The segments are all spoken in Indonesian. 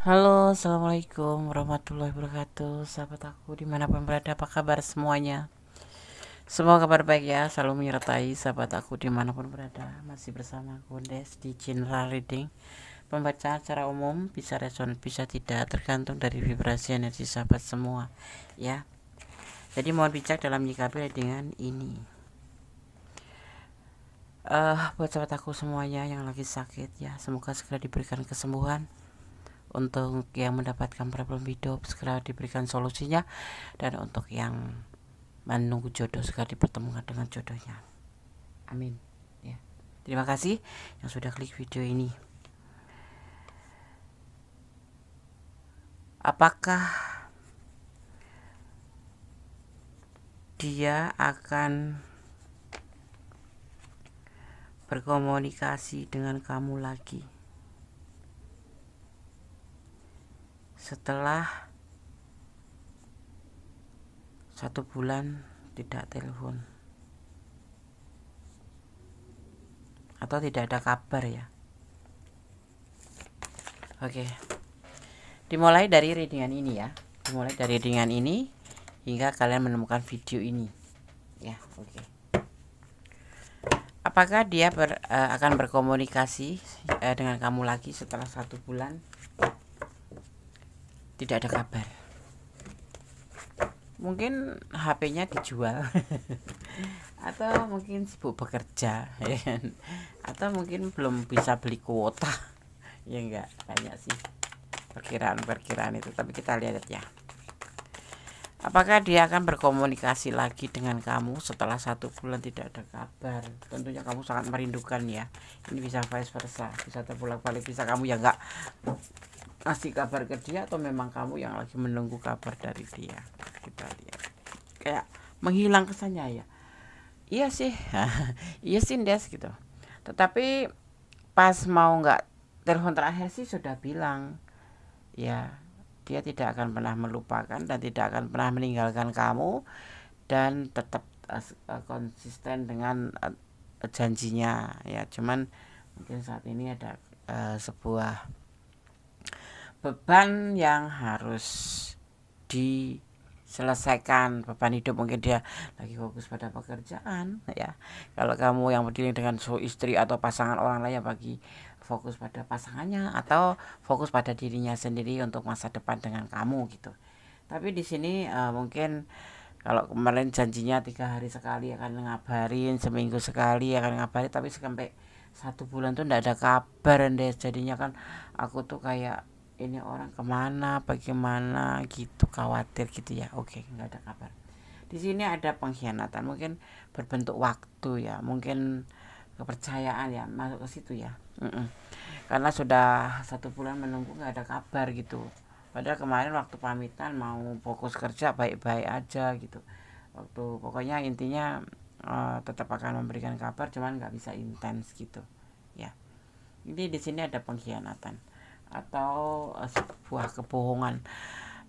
Halo, assalamualaikum warahmatullahi wabarakatuh. Sahabat aku dimanapun berada, apa kabar semuanya? Semoga kabar baik ya, selalu menyertai sahabat aku dimanapun berada. Masih bersama Gondes di General Reading. Pembacaan secara umum bisa reson, bisa tidak, tergantung dari vibrasi energi sahabat semua ya. Jadi mohon bijak dalam menyikapi readingan ini. Buat sahabat aku semuanya yang lagi sakit ya, semoga segera diberikan kesembuhan. Untuk yang mendapatkan problem hidup segera diberikan solusinya, dan untuk yang menunggu jodoh segera dipertemukan dengan jodohnya. Amin ya. Terima kasih yang sudah klik video ini. Apakah dia akan berkomunikasi dengan kamu lagi setelah 1 bulan tidak telepon atau tidak ada kabar ya? Oke, dimulai dari readingan ini ya. Dimulai dari readingan ini hingga kalian menemukan video ini ya. Oke. Apakah dia akan berkomunikasi dengan kamu lagi setelah 1 bulan tidak ada kabar? Mungkin HP-nya dijual atau mungkin sibuk bekerja ya kan? Atau mungkin belum bisa beli kuota. Ya enggak, banyak sih perkiraan itu, tapi kita lihat ya. Apakah dia akan berkomunikasi lagi dengan kamu setelah 1 bulan tidak ada kabar? Tentunya kamu sangat merindukan ya. Ini bisa vice versa, bisa terbolak-balik, bisa kamu yang nggak ngasih kabar ke dia, atau memang kamu yang lagi menunggu kabar dari dia. Kita lihat, kayak menghilang kesannya ya. Iya sih, iya sih Des gitu. Tetapi pas mau nggak telepon terakhir sih sudah bilang ya, dia tidak akan pernah melupakan dan tidak akan pernah meninggalkan kamu, dan tetap konsisten dengan janjinya ya. Cuman mungkin saat ini ada sebuah beban yang harus diselesaikan, beban hidup. Mungkin dia lagi fokus pada pekerjaan ya. Kalau kamu yang berdiri dengan istri atau pasangan orang lain, yang bagi fokus pada pasangannya atau fokus pada dirinya sendiri untuk masa depan dengan kamu gitu. Tapi di sini mungkin kalau kemarin janjinya 3 hari sekali akan ngabarin, seminggu sekali akan ngabarin, tapi sampai 1 bulan tuh ndak ada kabar deh. Jadinya kan aku tuh kayak, ini orang kemana, bagaimana gitu, khawatir gitu ya. Oke, nggak ada kabar. Di sini ada pengkhianatan, mungkin berbentuk waktu ya, mungkin kepercayaan ya, masuk ke situ ya. Karena sudah 1 bulan menunggu nggak ada kabar gitu. Padahal kemarin waktu pamitan mau fokus kerja baik-baik aja gitu. Waktu pokoknya intinya tetap akan memberikan kabar, cuman nggak bisa intens gitu ya. Ini di sini ada pengkhianatan atau sebuah kebohongan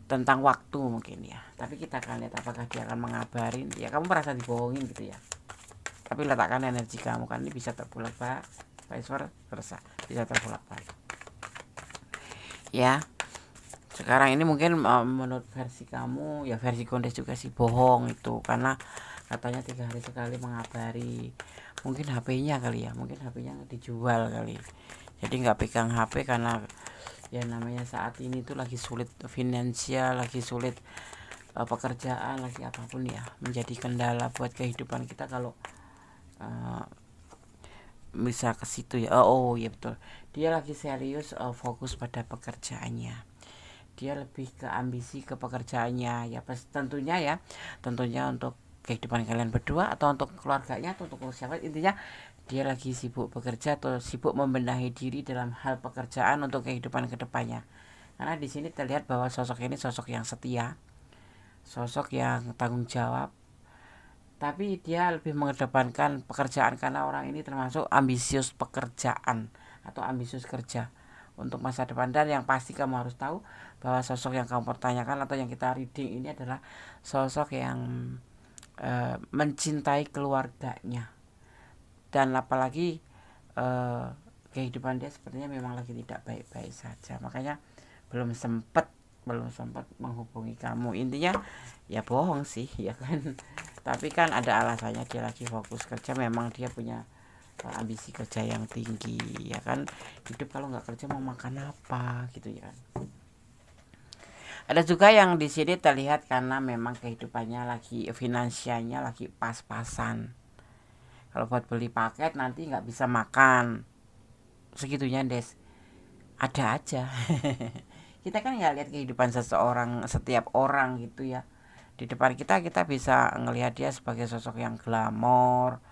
tentang waktu mungkin ya. Tapi kita akan lihat apakah dia akan mengabarin ya. Kamu merasa dibohongin gitu ya, tapi letakkan energi kamu, kan ini bisa terbolak balik, vice versa, bisa terbolak balik ya. Sekarang ini mungkin menurut versi kamu ya, versi Gondes juga sih bohong itu, karena katanya 3 hari sekali mengabari. Mungkin HP-nya kali ya, mungkin HP-nya dijual kali, jadi nggak pegang HP karena ya namanya saat ini tuh lagi sulit finansial, lagi sulit pekerjaan, lagi apapun ya, menjadi kendala buat kehidupan kita kalau bisa ke situ ya. Oh ya betul, dia lagi serius fokus pada pekerjaannya. Dia lebih ke ambisi ke pekerjaannya ya, tentunya ya, tentunya untuk kehidupan kalian berdua atau untuk keluarganya atau untuk siapa, intinya dia lagi sibuk bekerja atau sibuk membenahi diri dalam hal pekerjaan untuk kehidupan kedepannya. Karena di sini terlihat bahwa sosok ini sosok yang setia, sosok yang tanggung jawab, tapi dia lebih mengedepankan pekerjaan karena orang ini termasuk ambisius pekerjaan atau ambisius kerja untuk masa depan. Dan yang pasti kamu harus tahu bahwa sosok yang kamu pertanyakan atau yang kita reading ini adalah sosok yang mencintai keluarganya, dan apalagi kehidupan dia sepertinya memang lagi tidak baik-baik saja. Makanya belum sempat menghubungi kamu. Intinya ya bohong sih ya kan. Tapi kan ada alasannya, dia lagi fokus kerja, memang dia punya ambisi kerja yang tinggi ya kan. Hidup kalau nggak kerja mau makan apa gitu ya kan. Ada juga yang di sini terlihat karena memang kehidupannya lagi, finansialnya lagi pas-pasan. Kalau buat beli paket nanti nggak bisa makan segitunya, Des. Ada aja. Kita kan nggak lihat kehidupan seseorang, setiap orang gitu ya. Di depan kita bisa ngelihat dia sebagai sosok yang glamor,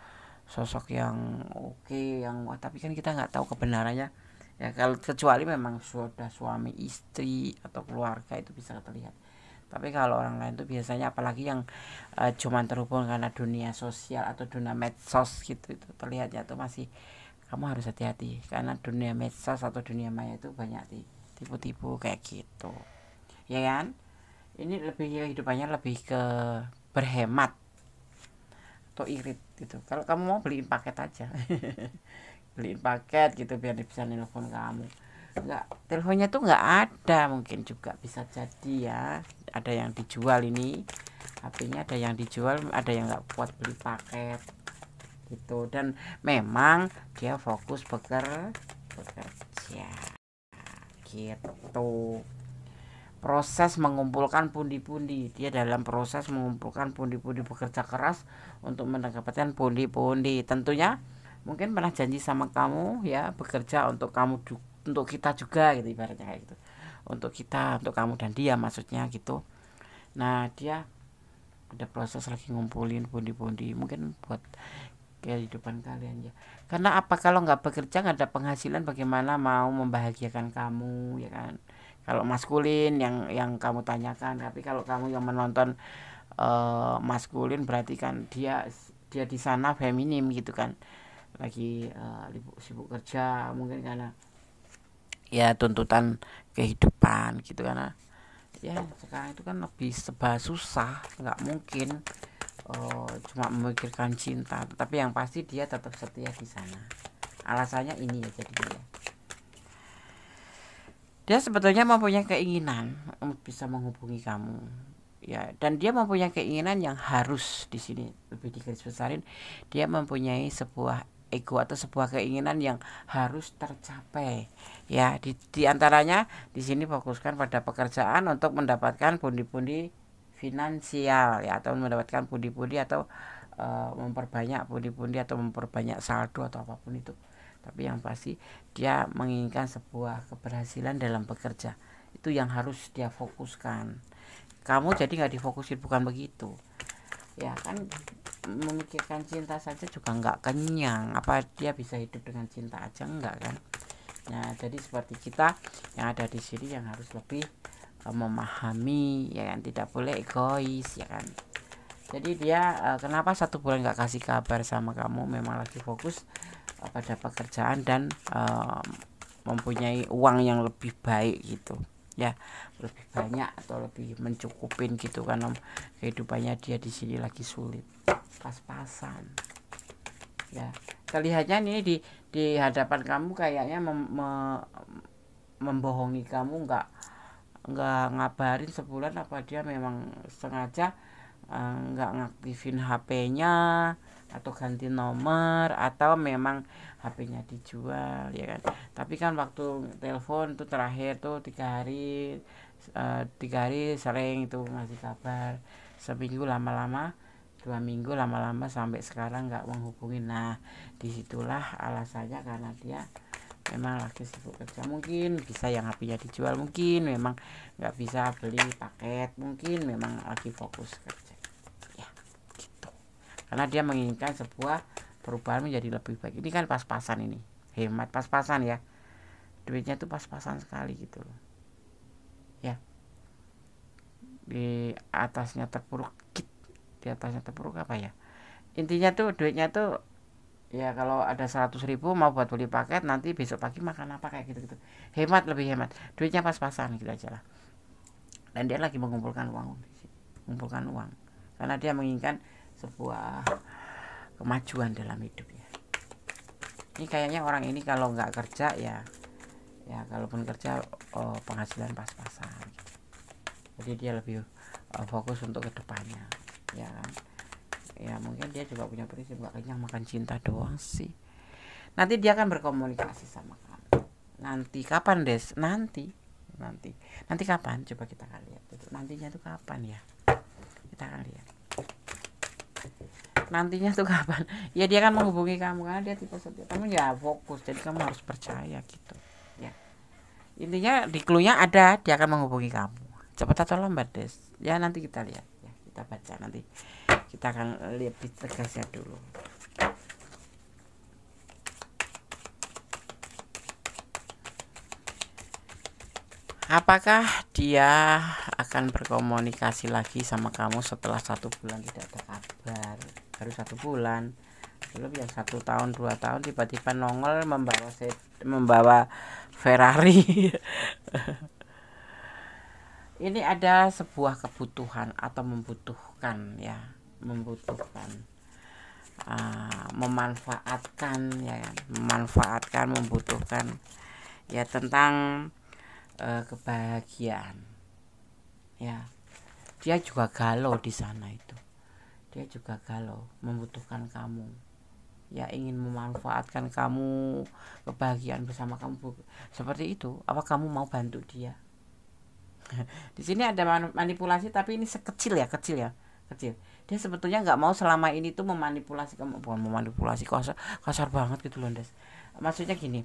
sosok yang oke, yang wah, tapi kan kita nggak tahu kebenarannya ya. Kalau kecuali memang sudah suami istri atau keluarga itu bisa terlihat. Tapi kalau orang lain tuh biasanya, apalagi yang cuman terhubung karena dunia sosial atau dunia medsos gitu, itu terlihatnya tuh masih, kamu harus hati-hati karena dunia medsos atau dunia maya itu banyak tipu-tipu kayak gitu ya kan. Ini lebih kehidupannya lebih ke berhemat atau irit gitu. Kalau kamu mau beliin paket aja beliin paket gitu biar dia bisa nelpon kamu. Enggak, teleponnya tuh nggak ada, mungkin juga bisa jadi ya, ada yang dijual ini HP-nya, ada yang dijual, ada yang nggak kuat beli paket gitu. Dan memang dia fokus bekerja gitu. Proses mengumpulkan pundi-pundi, dia dalam proses mengumpulkan pundi-pundi, bekerja keras untuk mendapatkan pundi-pundi. Tentunya mungkin pernah janji sama kamu ya, bekerja untuk kamu, untuk kita juga gitu, ibaratnya kayak gitu. Untuk kita, untuk kamu dan dia maksudnya gitu. Nah, dia ada proses lagi ngumpulin pundi-pundi mungkin buat kehidupan kalian ya. Karena apa, kalau nggak bekerja, nggak ada penghasilan, bagaimana mau membahagiakan kamu ya kan. Kalau maskulin yang kamu tanyakan, tapi kalau kamu yang menonton maskulin, berarti kan dia di sana feminim gitu kan, lagi sibuk kerja mungkin karena ya tuntutan kehidupan gitu. Karena ya sekarang itu kan lebih serba susah, nggak mungkin cuma memikirkan cinta, tapi yang pasti dia tetap setia di sana. Alasannya ini ya, jadi dia sebetulnya mempunyai keinginan untuk bisa menghubungi kamu ya, dan dia mempunyai keinginan yang harus di sini lebih digarisbesarin, dia mempunyai sebuah ego atau sebuah keinginan yang harus tercapai ya. Di antaranya di sini fokuskan pada pekerjaan untuk mendapatkan pundi-pundi finansial ya, atau mendapatkan pundi-pundi atau memperbanyak pundi-pundi atau memperbanyak saldo atau apapun itu. Tapi yang pasti dia menginginkan sebuah keberhasilan dalam bekerja, itu yang harus dia fokuskan. Kamu jadi nggak difokusin, bukan begitu ya kan. Memikirkan cinta saja juga nggak kenyang, apa dia bisa hidup dengan cinta aja, enggak kan. Nah, jadi seperti kita yang ada di sini yang harus lebih memahami ya kan, tidak boleh egois ya kan. Jadi dia kenapa 1 bulan nggak kasih kabar sama kamu, memang lagi fokus pada pekerjaan dan mempunyai uang yang lebih baik gitu ya, lebih banyak atau lebih mencukupin gitu, karena kehidupannya dia di sini lagi sulit, pas-pasan ya. Terlihatnya ini di hadapan kamu kayaknya membohongi kamu, nggak ngabarin sebulan, apa dia memang sengaja nggak ngaktifin HP-nya atau ganti nomor, atau memang HP-nya dijual ya kan. Tapi kan waktu telepon tuh terakhir tuh 3 hari, 3 hari sering itu ngasih kabar, seminggu lama-lama, 2 minggu lama-lama, sampai sekarang nggak menghubungi. Nah, disitulah alasannya, karena dia memang lagi sibuk kerja, mungkin bisa yang HP-nya dijual, mungkin memang nggak bisa beli paket, mungkin memang lagi fokus kerja ya gitu. Karena dia menginginkan sebuah perubahan menjadi lebih baik. Ini kan pas-pasan, ini hemat, pas-pasan ya, duitnya tuh pas-pasan sekali gitu loh ya. Di atasnya terpuruk, di atasnya terpuruk apa ya, intinya tuh duitnya tuh ya, kalau ada 100.000 mau buat beli paket, nanti besok pagi makan apa, kayak gitu-gitu. Hemat, lebih hemat, duitnya pas-pasan gitu aja lah. Dan dia lagi mengumpulkan uang, karena dia menginginkan sebuah kemajuan dalam hidupnya. Ini kayaknya orang ini kalau nggak kerja ya ya, kalaupun kerja penghasilan pas-pasan gitu. Jadi dia lebih fokus untuk kedepannya, ya kan. Ya mungkin dia juga punya prinsip, gak kenyang makan cinta doang sih. Nanti dia akan berkomunikasi sama kamu. Nanti kapan Des? Nanti kapan? Coba kita akan lihat itu. Nantinya tuh kapan ya? Kita akan lihat. Nantinya tuh kapan? Ya dia akan menghubungi kamu karena dia tipe setia. Kamu ya fokus, jadi kamu harus percaya gitu. Ya. Intinya di clue-nya ada, dia akan menghubungi kamu. Cepat atau lambat Des? Ya nanti kita lihat. Ya, kita baca nanti. Kita akan lihat di tegasnya dulu. Apakah dia akan berkomunikasi lagi sama kamu setelah 1 bulan tidak ada kabar? Baru 1 bulan, belum ya 1 tahun 2 tahun tiba-tiba nongol membawa Ferrari. Ini ada sebuah kebutuhan atau membutuhkan ya, memanfaatkan ya, membutuhkan ya tentang kebahagiaan ya. Dia juga galau di sana itu, dia juga galau membutuhkan kamu ya, ingin memanfaatkan kamu, kebahagiaan bersama kamu seperti itu. Apa kamu mau bantu dia? Di sini ada manipulasi, tapi ini kecil. Dia sebetulnya nggak mau selama ini tuh memanipulasi kamu, bukan memanipulasi, kasar banget gitu loh Des. Maksudnya gini,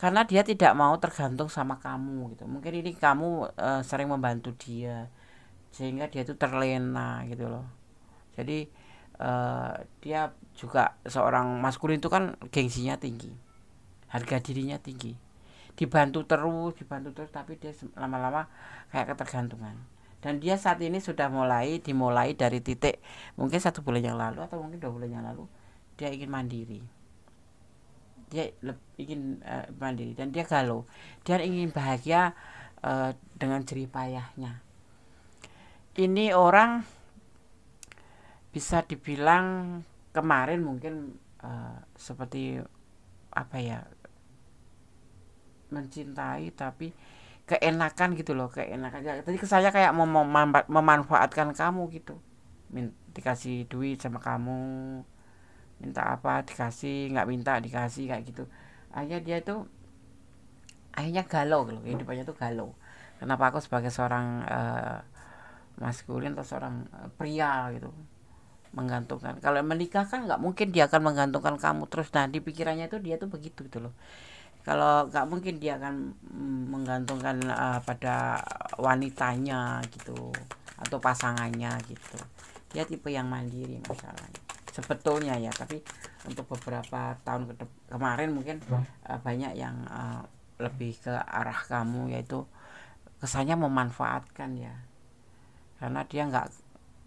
karena dia tidak mau tergantung sama kamu gitu. Mungkin ini kamu sering membantu dia sehingga dia tuh terlena gitu loh. Jadi dia juga seorang maskulin itu kan gengsinya tinggi, harga dirinya tinggi, dibantu terus tapi dia lama-lama kayak ketergantungan. Dan dia saat ini sudah dimulai dari titik mungkin 1 bulan yang lalu atau mungkin 2 bulan yang lalu, dia ingin mandiri. Dia ingin mandiri dan dia galau. Dia ingin bahagia dengan jerih payahnya. Ini orang bisa dibilang kemarin mungkin seperti apa ya, mencintai tapi keenakan gitu loh, keenakan. Tadi saya kayak memanfaatkan kamu gitu, dikasih duit sama kamu, minta apa dikasih, nggak minta dikasih, kayak gitu. Akhirnya galau gitu, hidupannya tuh galau. Kenapa aku sebagai seorang maskulin atau seorang pria gitu menggantungkan? Kalau menikah kan nggak mungkin dia akan menggantungkan kamu terus. Nah di pikirannya itu dia tuh begitu gitu loh. Kalau nggak mungkin dia akan menggantungkan pada wanitanya gitu atau pasangannya gitu. Dia tipe yang mandiri masalahnya sebetulnya ya. Tapi untuk beberapa tahun kemarin mungkin banyak yang lebih ke arah kamu, yaitu kesannya memanfaatkan ya, karena dia nggak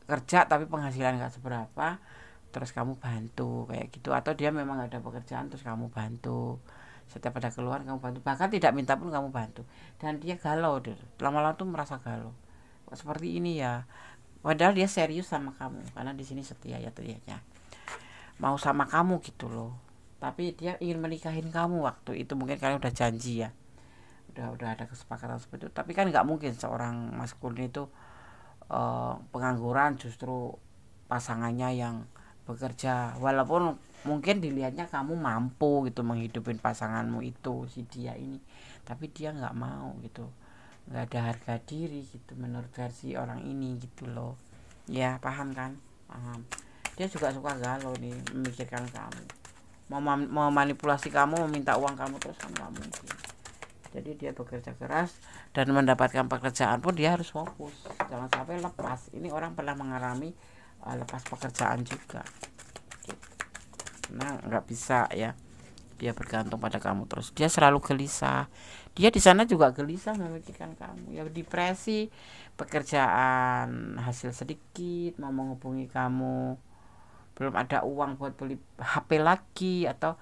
kerja tapi penghasilan nggak seberapa, terus kamu bantu kayak gitu. Atau dia memang ada pekerjaan terus kamu bantu, setiap ada keluar kamu bantu, bahkan tidak minta pun kamu bantu. Dan dia galau, lama-lama tuh merasa galau, kok seperti ini ya, padahal dia serius sama kamu karena di sini setia ya, terlihatnya mau sama kamu gitu loh. Tapi dia ingin menikahin kamu waktu itu, mungkin kalian udah janji ya, udah ada kesepakatan seperti itu. Tapi kan nggak mungkin seorang maskulin itu pengangguran justru pasangannya yang bekerja, walaupun mungkin dilihatnya kamu mampu gitu menghidupin pasanganmu itu, si dia ini, tapi dia nggak mau gitu, nggak ada harga diri gitu menurut versi orang ini gitu loh ya. Paham kan? Paham. Dia juga suka galau nih, memikirkan kamu, mau manipulasi kamu, meminta uang kamu terus kan nggak mungkin. Jadi dia bekerja keras dan mendapatkan pekerjaan pun dia harus fokus, jangan sampai lepas. Ini orang pernah mengalami lepas pekerjaan juga gitu. Nah nggak bisa ya dia bergantung pada kamu terus, dia selalu gelisah. Dia di sana juga gelisah memikirkan kamu ya, depresi, pekerjaan hasil sedikit, mau menghubungi kamu belum ada uang buat beli HP lagi, atau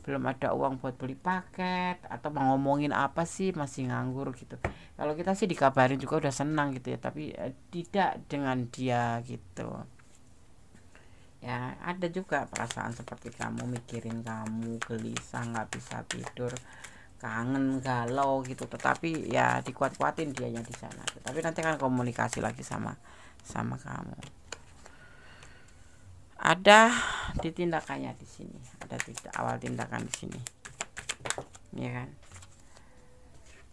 belum ada uang buat beli paket, atau mau ngomongin apa sih masih nganggur gitu. Kalau kita sih dikabarin juga udah senang gitu ya, tapi tidak dengan dia gitu ya. Ada juga perasaan seperti kamu, mikirin kamu, gelisah, nggak bisa tidur kangen, galau gitu, tetapi ya dikuat-kuatin dianya di sana. Tapi nanti akan komunikasi lagi sama kamu. Ada di tindakannya di sini, ada awal tindakan di sini, ya kan?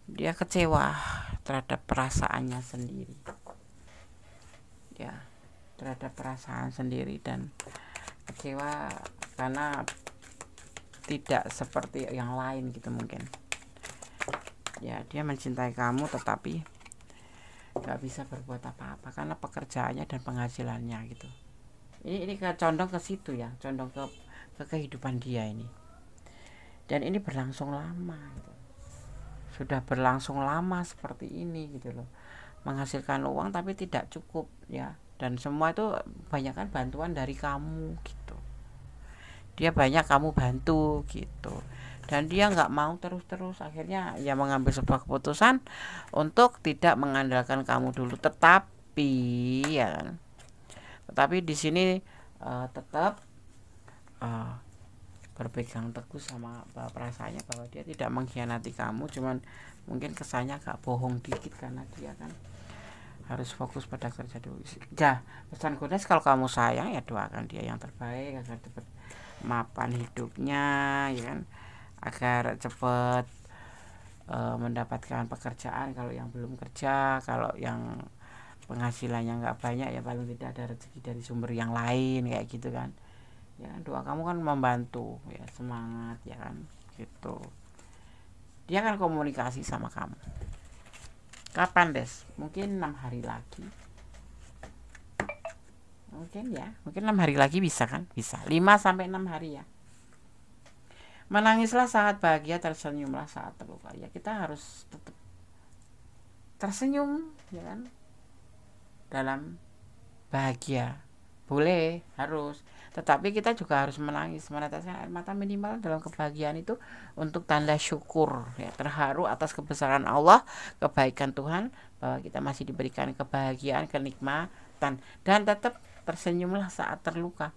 Dia kecewa terhadap perasaannya sendiri, ya, terhadap perasaan sendiri, dan kecewa karena tidak seperti yang lain gitu mungkin. Ya, dia mencintai kamu tetapi nggak bisa berbuat apa-apa karena pekerjaannya dan penghasilannya gitu. Ini condong ke situ ya, condong ke kehidupan dia ini. Dan ini berlangsung lama gitu. Sudah berlangsung lama seperti ini gitu loh. Menghasilkan uang tapi tidak cukup ya. Dan semua itu banyak kan bantuan dari kamu gitu. Dia banyak kamu bantu gitu. Dan dia nggak mau terus-terus, akhirnya ya mengambil sebuah keputusan untuk tidak mengandalkan kamu dulu. Tetapi ya kan, tetapi di sini tetap berpegang teguh sama perasaannya bahwa dia tidak mengkhianati kamu, cuman mungkin kesannya agak bohong dikit karena dia kan harus fokus pada kerja dulu. Ya, pesan Gones, kalau kamu sayang ya doakan dia yang terbaik agar cepat mapan hidupnya, ya kan, agar cepat mendapatkan pekerjaan kalau yang belum kerja, kalau yang penghasilannya nggak banyak ya paling tidak ada rezeki dari sumber yang lain kayak gitu kan. Ya, doa kamu kan membantu ya, semangat ya kan gitu. Dia akan komunikasi sama kamu. Kapan Des? Mungkin 6 hari lagi. Mungkin 6 hari lagi bisa kan? Bisa 5 sampai 6 hari ya. Menangislah saat bahagia, tersenyumlah saat terluka. Ya, kita harus tetap tersenyum ya kan, dalam bahagia. Boleh, harus, tetapi kita juga harus menangis, meneteskan air mata minimal dalam kebahagiaan itu untuk tanda syukur ya, terharu atas kebesaran Allah, kebaikan Tuhan, bahwa kita masih diberikan kebahagiaan, kenikmatan, dan tetap tersenyumlah saat terluka.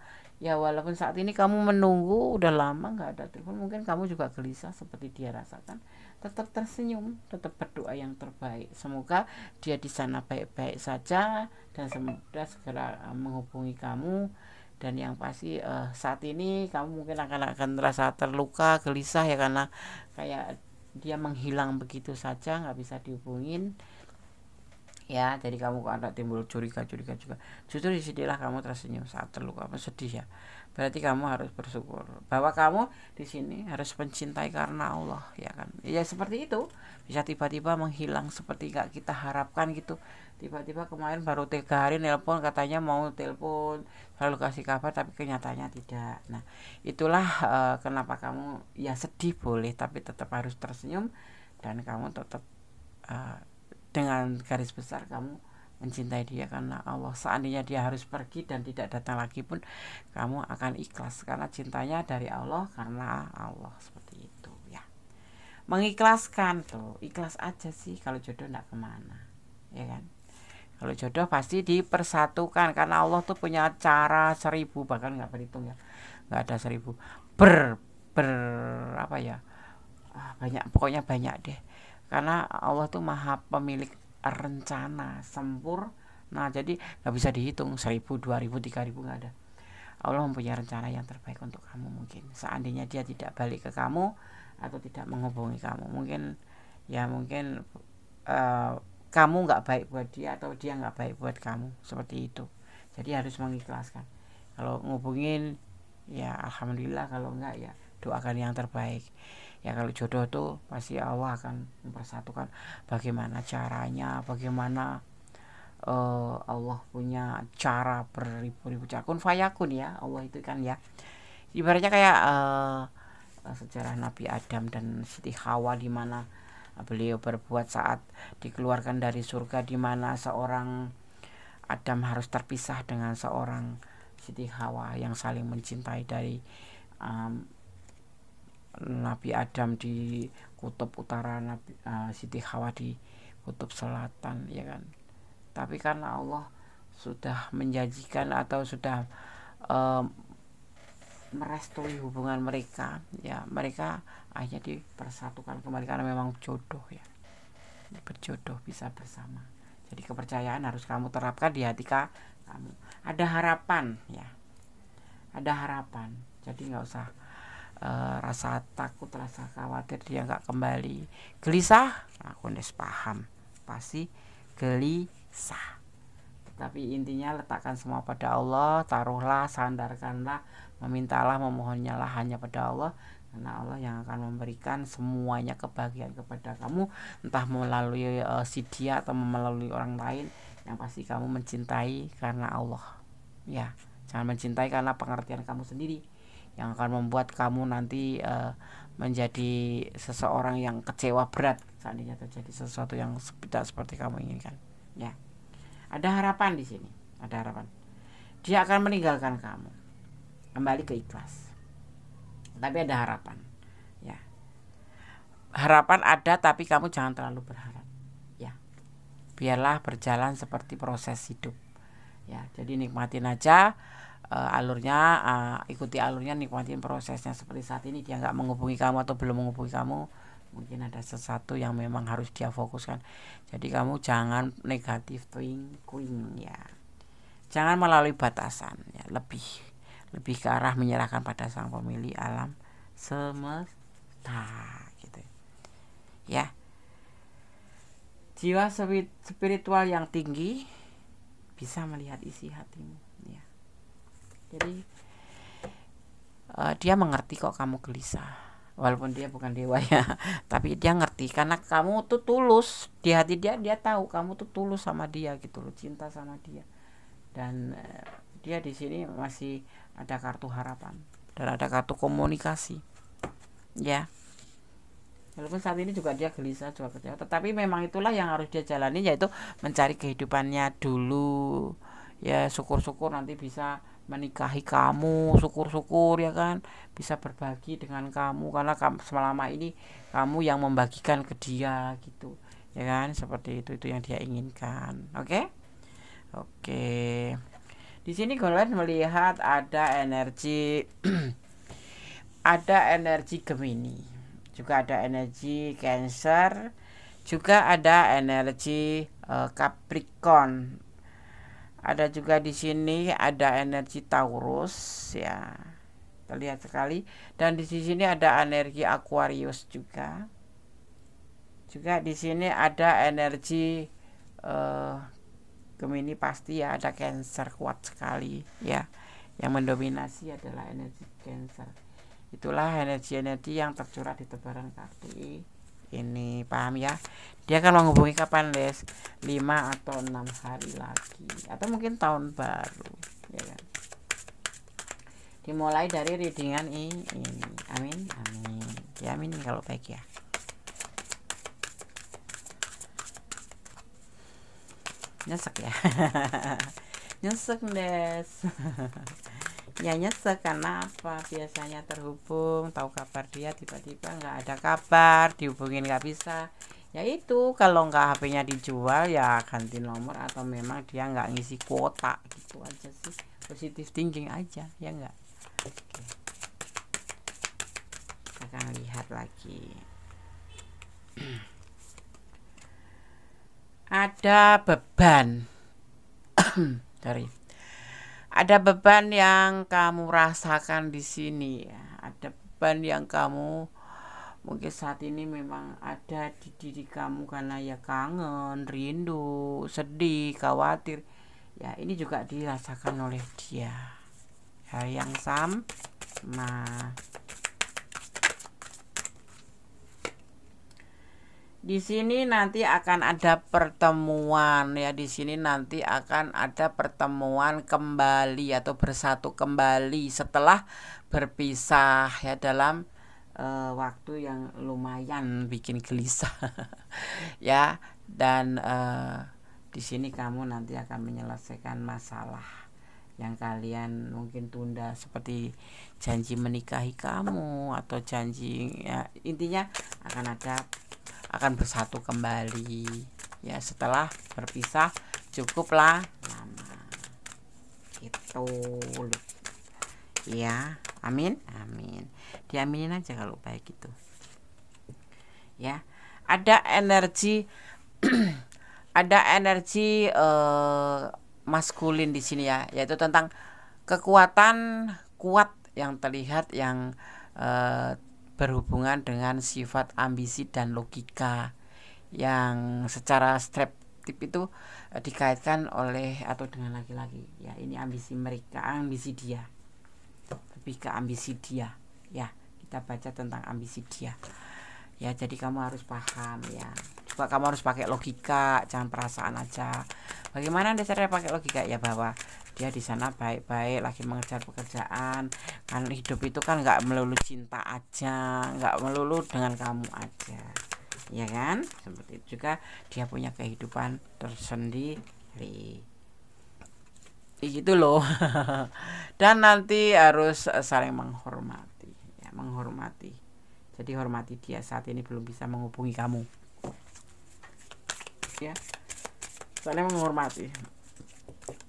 Ya, walaupun saat ini kamu menunggu udah lama nggak ada telepon, mungkin kamu juga gelisah seperti dia rasakan, tetap tersenyum, tetap berdoa yang terbaik. Semoga dia di sana baik-baik saja dan semoga segera menghubungi kamu. Dan yang pasti saat ini kamu mungkin akan merasa terluka, gelisah ya, karena kayak dia menghilang begitu saja, nggak bisa dihubungin. Ya, jadi kamu ada timbul curiga juga. Justru disinilah kamu tersenyum saat terluka, sedih ya. Berarti kamu harus bersyukur bahwa kamu di sini harus mencintai karena Allah ya kan. Ya seperti itu. Bisa tiba-tiba menghilang seperti gak kita harapkan gitu. Tiba-tiba kemarin baru 3 hari nelpon, katanya mau telepon, selalu kasih kabar, tapi kenyataannya tidak. Nah, itulah kenapa kamu ya sedih boleh, tapi tetap harus tersenyum, dan kamu tetap dengan garis besar kamu mencintai dia karena Allah. Seandainya dia harus pergi dan tidak datang lagi pun kamu akan ikhlas karena cintanya dari Allah, karena Allah, seperti itu ya. Mengikhlaskan tuh, ikhlas aja sih kalau jodoh enggak kemana ya kan. Kalau jodoh pasti dipersatukan karena Allah tuh punya cara 1000, bahkan nggak berhitung ya, nggak ada 1000 ber apa ya, banyak, pokoknya banyak deh, karena Allah tuh maha pemilik rencana sempurna. Nah, jadi nggak bisa dihitung 1000, 2000, 3000, nggak ada. Allah mempunyai rencana yang terbaik untuk kamu. Mungkin seandainya dia tidak balik ke kamu atau tidak menghubungi kamu, mungkin kamu nggak baik buat dia atau dia nggak baik buat kamu, seperti itu. Jadi harus mengikhlaskan. Kalau ngubungin ya alhamdulillah, kalau enggak ya doakan yang terbaik. Ya, kalau jodoh tuh pasti Allah akan mempersatukan. Bagaimana caranya, bagaimana Allah punya cara beribu-ribu cara, kun fayakun ya Allah itu kan ya. Ibaratnya kayak sejarah Nabi Adam dan Siti Hawa, di mana beliau berbuat saat dikeluarkan dari surga, di mana seorang Adam harus terpisah dengan seorang Siti Hawa yang saling mencintai, dari Nabi Adam di kutub utara, Siti Hawa di kutub selatan ya kan. Tapi karena Allah sudah menjanjikan atau sudah merestui hubungan mereka, ya mereka akhirnya dipersatukan kembali karena memang jodoh ya, berjodoh bisa bersama. Jadi kepercayaan harus kamu terapkan di hati kamu. Ada harapan ya, ada harapan. Jadi nggak usah rasa takut, rasa khawatir dia nggak kembali. Gelisah, aku udah paham, pasti gelisah. Tapi intinya letakkan semua pada Allah, taruhlah, sandarkanlah, memintalah, memohonnya lah hanya pada Allah, karena Allah yang akan memberikan semuanya kebahagiaan kepada kamu, entah melalui si dia atau melalui orang lain. Yang pasti kamu mencintai karena Allah ya, jangan mencintai karena pengertian kamu sendiri yang akan membuat kamu nanti menjadi seseorang yang kecewa berat seandainya terjadi sesuatu yang tidak seperti kamu inginkan ya. Ada harapan di sini, ada harapan. Dia akan meninggalkan kamu, kembali ke ikhlas. Tapi ada harapan, ya. Harapan ada, tapi kamu jangan terlalu berharap, ya. Biarlah berjalan seperti proses hidup, ya. Jadi nikmatin aja alurnya, ikuti alurnya, nikmatin prosesnya. Seperti saat ini dia nggak menghubungi kamu atau belum menghubungi kamu, mungkin ada sesuatu yang memang harus dia fokuskan. Jadi kamu jangan negatif thinking ya, jangan melalui batasan ya, lebih ke arah menyerahkan pada sang pemilik alam semesta gitu ya. Jiwa spiritual yang tinggi bisa melihat isi hatimu ya. Jadi dia mengerti kok kamu gelisah, walaupun dia bukan dewa ya, tapi dia ngerti karena kamu tuh tulus di hati dia. Dia tahu kamu tuh tulus sama dia gitu loh, cinta sama dia. Dan dia di sini masih ada kartu harapan dan ada kartu komunikasi ya. Walaupun saat ini juga dia gelisah, juga kecewa, tetapi memang itulah yang harus dia jalani, yaitu mencari kehidupannya dulu ya. Syukur-syukur nanti bisa menikahi kamu, syukur-syukur ya kan, bisa berbagi dengan kamu karena selama ini kamu yang membagikan ke dia gitu ya kan. Seperti itu yang dia inginkan. Oke. Di sini kalian melihat ada energi ada energi Gemini, juga ada energi Cancer, juga ada energi Capricorn. Ada juga di sini ada energi Taurus ya, terlihat sekali. Dan di sini ada energi Aquarius juga. Juga di sini ada energi Gemini pasti ya, ada Cancer kuat sekali ya. Yang mendominasi adalah energi Cancer. Itulah energi-energi yang tercurah di tebaran kartu ini, paham ya. Dia akan menghubungi kapan, Les? 5 atau 6 hari lagi, atau mungkin tahun baru ya kan. Dimulai dari readingan ini. Amin ya, amin kalau baik ya. Nyesek ya. Nyesek, Les. Ya nyesek karena apa? Biasanya terhubung, tahu kabar dia, tiba-tiba nggak ada kabar, dihubungin nggak bisa. Ya itu, kalau nggak HP-nya dijual ya ganti nomor, atau memang dia nggak ngisi kuota gitu aja sih. Positive thinking aja ya nggak. Oke. Kita akan lihat lagi. Ada beban. Ada beban yang kamu rasakan di sini ya. Ada beban yang kamu mungkin saat ini memang ada di diri kamu karena ya kangen, rindu, sedih, khawatir. Ya, ini juga dirasakan oleh dia. Hal yang sama. Di sini nanti akan ada pertemuan ya. Di sini nanti akan ada pertemuan kembali atau bersatu kembali setelah berpisah ya, dalam waktu yang lumayan bikin gelisah ya. Dan di sini kamu nanti akan menyelesaikan masalah yang kalian mungkin tunda, seperti janji menikahi kamu atau janji ya, intinya akan bersatu kembali ya setelah berpisah cukuplah lama gitu ya. Amin, amin. Diaminin aja kalau baik itu. Ya, ada energi, ada energi maskulin di sini ya, yaitu tentang kekuatan kuat yang terlihat yang berhubungan dengan sifat ambisi dan logika yang secara stereotip itu dikaitkan oleh atau dengan laki-laki ya. Ini ambisi mereka, ambisi dia, lebih ke ambisi dia ya. Kita baca tentang ambisi dia ya, jadi kamu harus paham ya. Juga kamu harus pakai logika, jangan perasaan aja. Bagaimana Anda cara pakai logika ya, bahwa dia di sana baik-baik lagi mengejar pekerjaan. Kan hidup itu kan nggak melulu cinta aja, nggak melulu dengan kamu aja, ya kan? Seperti itu juga dia punya kehidupan tersendiri. Gitu loh. Dan nanti harus saling menghormati ya, menghormati. Jadi hormati dia, saat ini belum bisa menghubungi kamu ya, saling menghormati.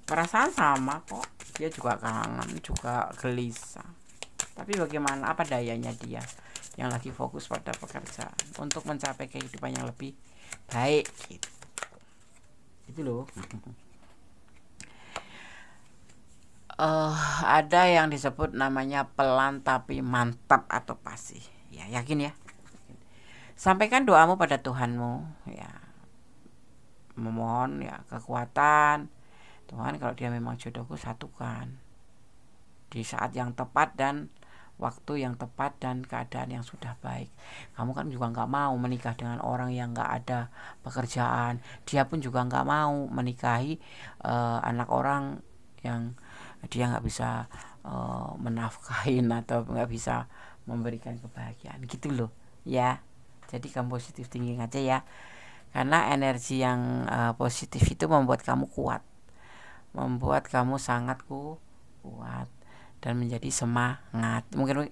Perasaan sama kok, dia juga kangen, juga gelisah. Tapi bagaimana, apa dayanya dia yang lagi fokus pada pekerjaan untuk mencapai kehidupan yang lebih baik gitu. Itu loh. Ada yang disebut namanya pelan tapi mantap atau pasti ya. Yakin ya, sampaikan doamu pada Tuhanmu ya, memohon ya kekuatan. Tuhan, kalau dia memang jodohku, satukan di saat yang tepat dan waktu yang tepat dan keadaan yang sudah baik. Kamu kan juga nggak mau menikah dengan orang yang nggak ada pekerjaan. Dia pun juga nggak mau menikahi anak orang yang dia nggak bisa menafkahin atau nggak bisa memberikan kebahagiaan gitu loh ya. Jadi kamu positif thinking aja ya, karena energi yang positif itu membuat kamu kuat, membuat kamu sangat kuat dan menjadi semangat. Mungkin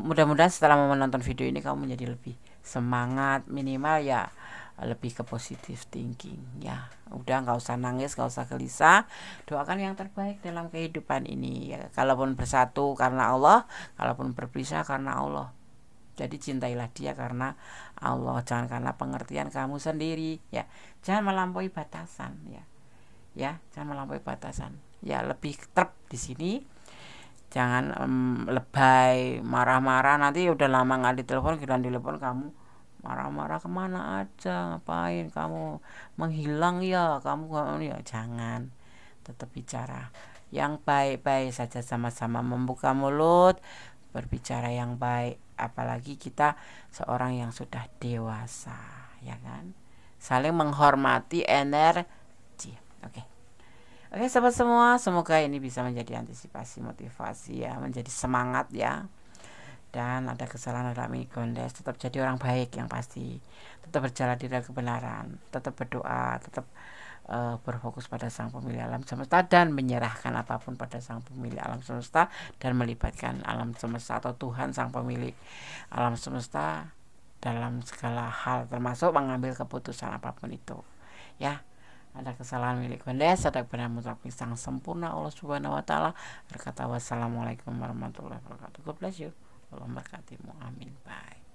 mudah-mudahan setelah menonton video ini kamu menjadi lebih semangat, minimal ya lebih ke positive thinking ya. Udah nggak usah nangis, nggak usah gelisah, doakan yang terbaik dalam kehidupan ini ya. Kalaupun bersatu karena Allah, kalaupun berpisah karena Allah. Jadi cintailah dia karena Allah, jangan karena pengertian kamu sendiri ya. Jangan melampaui batasan ya. Ya, jangan melampaui batasan. Ya, lebih terp di sini. Jangan lebay, marah-marah. Nanti udah lama nggak ditelepon, kira telepon kamu marah-marah, kemana aja, ngapain kamu menghilang ya, kamu ya. Jangan, tetap bicara yang baik-baik saja, sama-sama membuka mulut, berbicara yang baik. Apalagi kita seorang yang sudah dewasa ya kan, saling menghormati energi. Oke sahabat semua, semoga ini bisa menjadi antisipasi, motivasi ya, menjadi semangat ya. Dan ada kesalahan dalam ini Gondes, tetap jadi orang baik yang pasti, tetap berjalan di dalam kebenaran, tetap berdoa, tetap berfokus pada Sang Pemilik alam semesta dan menyerahkan apapun pada Sang Pemilik alam semesta, dan melibatkan alam semesta atau Tuhan Sang Pemilik alam semesta dalam segala hal, termasuk mengambil keputusan apapun itu ya. Ada kesalahan milik Gondes, ada kebenaran mutlak Sang sempurna Allah Subhanahu wa taala. Berkata wassalamualaikum warahmatullahi wabarakatuh. God bless you. Allah memberkatimu. Amin. Bye.